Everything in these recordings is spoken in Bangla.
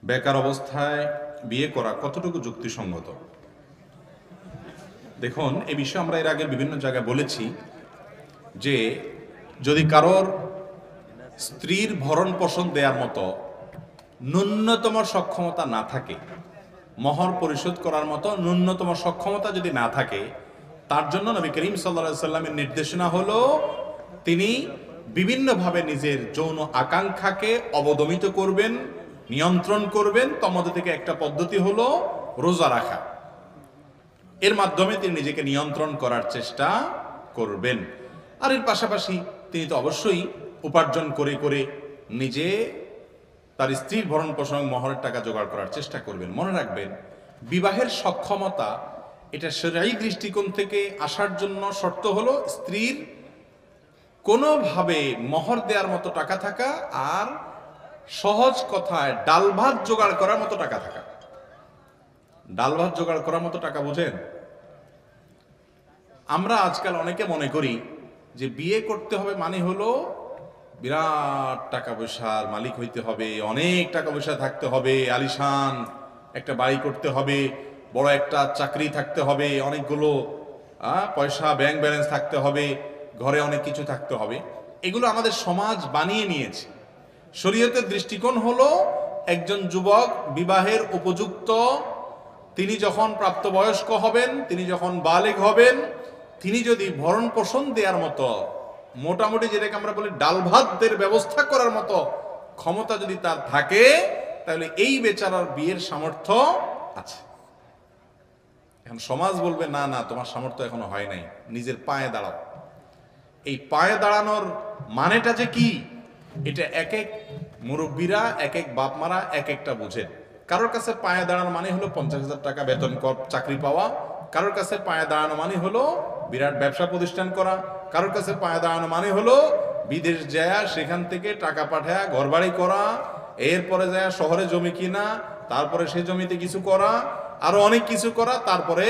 বেকার অবস্থায় বিয়ে করা কতটুকু যুক্তিসঙ্গত? দেখুন, এ বিষয়ে আমরা এর আগে বিভিন্ন জায়গায় বলেছি যে যদি কারোর স্ত্রীর ভরণ পোষণ দেওয়ার মতো ন্যূনতম সক্ষমতা না থাকে, মহর পরিশোধ করার মতো ন্যূনতম সক্ষমতা যদি না থাকে, তার জন্য নবী করিম সাল্লাল্লাহু আলাইহি সাল্লামের নির্দেশনা হলো তিনি বিভিন্নভাবে নিজের যৌন আকাঙ্ক্ষাকে অবদমিত করবেন, নিয়ন্ত্রণ করবেন। তার মধ্যে থেকে একটা পদ্ধতি হলো রোজা রাখা। এর মাধ্যমে তিনি নিজেকে নিয়ন্ত্রণ করার চেষ্টা করবেন। আর এর পাশাপাশি তিনি তো অবশ্যই উপার্জন করে করে নিজে তার স্ত্রীর ভরণ পোষণ মহরের টাকা জোগাড় করার চেষ্টা করবেন। মনে রাখবেন, বিবাহের সক্ষমতা এটা শরঈ দৃষ্টিকোণ থেকে আসার জন্য শর্ত হলো স্ত্রীর কোনোভাবে মহর দেওয়ার মতো টাকা থাকা, আর সহজ কথায় ডাল ভাত জোগাড় করার মতো টাকা থাকা। ডাল ভাত জোগাড় করার মতো টাকা বুঝেন? আমরা আজকাল অনেকে মনে করি যে বিয়ে করতে হবে মানে হলো বিরাট টাকা পয়সার মালিক হইতে হবে, অনেক টাকা পয়সা থাকতে হবে, আলিশান একটা বাড়ি করতে হবে, বড় একটা চাকরি থাকতে হবে, অনেকগুলো পয়সা ব্যাংক ব্যালেন্স থাকতে হবে, ঘরে অনেক কিছু থাকতে হবে। এগুলো আমাদের সমাজ বানিয়ে নিয়েছে। শরীয়তের দৃষ্টিকোণ হলো একজন যুবক বিবাহের উপযুক্ত, তিনি যখন প্রাপ্তবয়স্ক হবেন, তিনি যখন বালেগ হবেন, তিনি যদি ভরণ পোষণ দেওয়ার মতো মোটামুটি যেটাকে আমরা বলি ডাল ভাতের ব্যবস্থা করার মতো ক্ষমতা যদি তার থাকে, তাহলে এই বেচারার বিয়ের সামর্থ্য আছে। এখন সমাজ বলবে না না, তোমার সামর্থ্য এখনো হয় নাই, নিজের পায়ে দাঁড়াও। এই পায়ে দাঁড়ানোর মানেটা যে কি, এটা এক এক মুরব্বীরা, এক এক বাপ মারা এক একটা বুঝেন। কারোর কাছে পায়ে দাঁড়ানো মানে হলো 50,000 টাকা বেতন চাকরি পাওয়া, কারোর কাছে পায়ে দাঁড়ানো মানে হলো বিরাট ব্যবসা প্রতিষ্ঠান করা, কারোর কাছে পায়ে দাঁড়ানো মানে হলো বিদেশ যায় সেখান থেকে টাকা পাঠায় ঘরবাড়ি করা, এরপরে যায় শহরে জমি কিনা, তারপরে সে জমিতে কিছু করা, আরো অনেক কিছু করা, তারপরে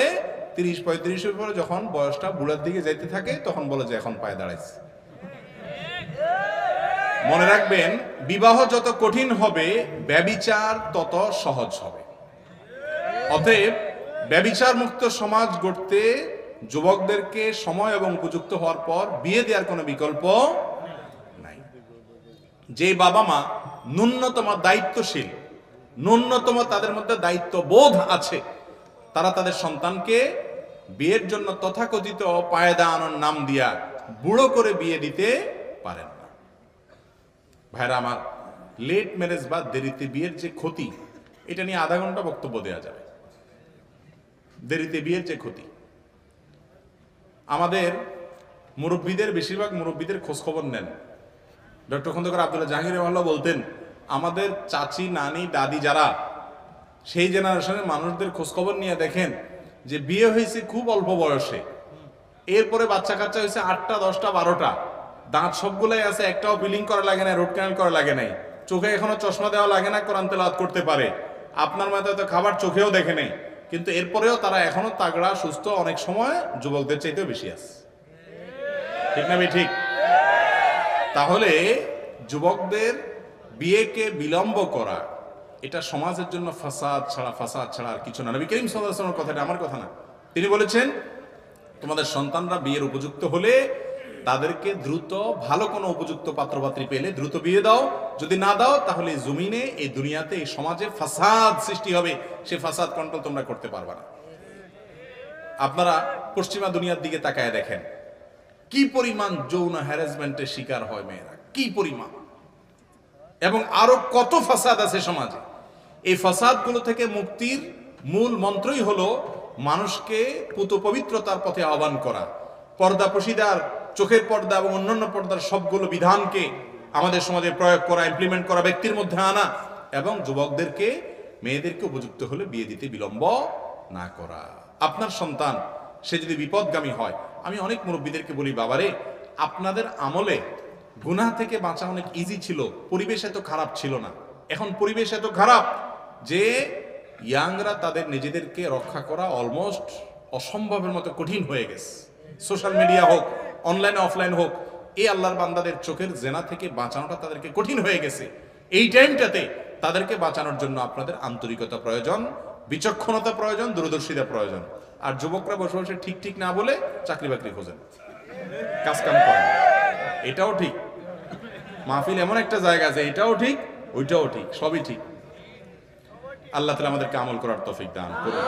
30-35 পরে যখন বয়সটা বুড়ার দিকে যাইতে থাকে তখন বলে যে এখন পায়ে দাঁড়াইছে। মনে রাখবেন, বিবাহ যত কঠিন হবে ব্যভিচার তত সহজ হবে। অতএব ব্যভিচার মুক্ত সমাজ গড়তে যুবকদেরকে সময় এবং উপযুক্ত হওয়ার পর বিয়ে দেওয়ার কোনো বিকল্প নাই। যে বাবা মা ন্যূনতম দায়িত্বশীল, ন্যূনতম তাদের মধ্যে দায়িত্ববোধ আছে, তারা তাদের সন্তানকে বিয়ের জন্য তথাকথিত পায়ে দাঁড়ানোর নাম দিয়া বুড়ো করে বিয়ে দিতে পারেন না। ভাইরা আমার, লেট ম্যারেজ বা দেরিতে বিয়ের যে ক্ষতি, এটা নিয়ে আধা ঘন্টা বক্তব্য দেওয়া যাবে। দেরিতে বিয়ের যে ক্ষতি, আমাদের মুরব্বীদের, বেশিরভাগ মুরব্বীদের খোঁজ খবর নেন। ডক্টর খন্দকার আব্দুল্লাহ জাহাঙ্গীর রহমাল্লাহ বলতেন, আমাদের চাচি নানি দাদি যারা সেই জেনারেশনের মানুষদের খোঁজ খবর নিয়ে দেখেন যে বিয়ে হয়েছে খুব অল্প বয়সে, এরপরে বাচ্চা কাচ্চা হয়েছে 8টা 10টা 12টা, দাঁত সবগুলাই আছে, একটাও পিলিং করা লাগে না, রুট ক্যানাল করা লাগে নাই, চোখে এখনো চশমা দেওয়া লাগে না, কোরআন তেলাওয়াত করতে পারে, আপনার মতো তো খাবার চোখেও দেখে নেই, কিন্তু এরপরেও তারা এখনো তাগড়া সুস্থ, অনেক সময় যুবকদের চাইতেও বেশি আছে। ঠিক না? ঠিক। তাহলে যুবকদের বিয়েকে বিলম্ব করা এটা সমাজের জন্য ফাসাদ ছাড়া আর কিছু না। নবী করিম সাল্লাল্লাহু আলাইহি ওয়াসাল্লামের কথাটা আমার কথা না। তিনি বলেছেন, তোমাদের সন্তানরা বিয়ের উপযুক্ত হলে তাদেরকে দ্রুত ভালো কোনো উপযুক্ত পাত্রপাত্রী পেলে দ্রুত বিয়ে দাও, যদি না দাও তাহলে জমিনে, এই দুনিয়াতে, এই সমাজে ফাসাদ সৃষ্টি হবে, সে ফাসাদ কন্ট্রোল তোমরা করতে পারবে না। আপনারা পশ্চিমা দুনিয়ার দিকে তাকায় দেখেন কি পরিমাণ যৌন হ্যারাসমেন্টের শিকার হয় মেয়েরা, কি পরিমাণ, এবং আরো কত ফাসাদ আছে সমাজে। এই ফাসাদগুলো থেকে মুক্তির মূল মন্ত্রই হলো মানুষকে পুত পবিত্রতার পথে আহ্বান করা, পর্দা পশিদার, চোখের পর্দা এবং অন্যান্য পর্দার সবগুলো বিধানকে আমাদের সমাজে প্রয়োগ করা, ইমপ্লিমেন্ট করা, ব্যক্তির মধ্যে আনা, এবং যুবকদেরকে, মেয়েদেরকে উপযুক্ত হলে বিয়ে দিতে বিলম্ব না করা। আপনার সন্তান সে যদি বিপদগামী হয়, আমি অনেক মুরব্বীদেরকে বলি, বাবারে, আপনাদের আমলে গুনাহ থেকে বাঁচা অনেক ইজি ছিল, পরিবেশ এত খারাপ ছিল না। এখন পরিবেশ এত খারাপ যে ইয়াংরা তাদের নিজেদেরকে রক্ষা করা অলমোস্ট অসম্ভবের মতো কঠিন হয়ে গেছে। সোশ্যাল মিডিয়া হোক, অনলাইন অফলাইন হোক, এই আল্লাহর বান্দাদের চোখের জেনা থেকে বাঁচানোটা তাদেরকে কঠিন হয়ে গেছে। এই টাইমটাতে তাদেরকে বাঁচানোর জন্য আপনাদের আন্তরিকতা প্রয়োজন, বিচক্ষণতা প্রয়োজন, দূরদর্শিতা প্রয়োজন। আর যুবকরা বসে বসে ঠিক ঠিক না বলে চাকরি বাকরি খোঁজেন, কাজ কাম করেন। এটাও ঠিক, মাহফিল এমন একটা জায়গা আছে, এটাও ঠিক ওইটাও ঠিক, সবই ঠিক। আল্লাহ তাআলা আমাদেরকে আমল করার তৌফিক দান করুন।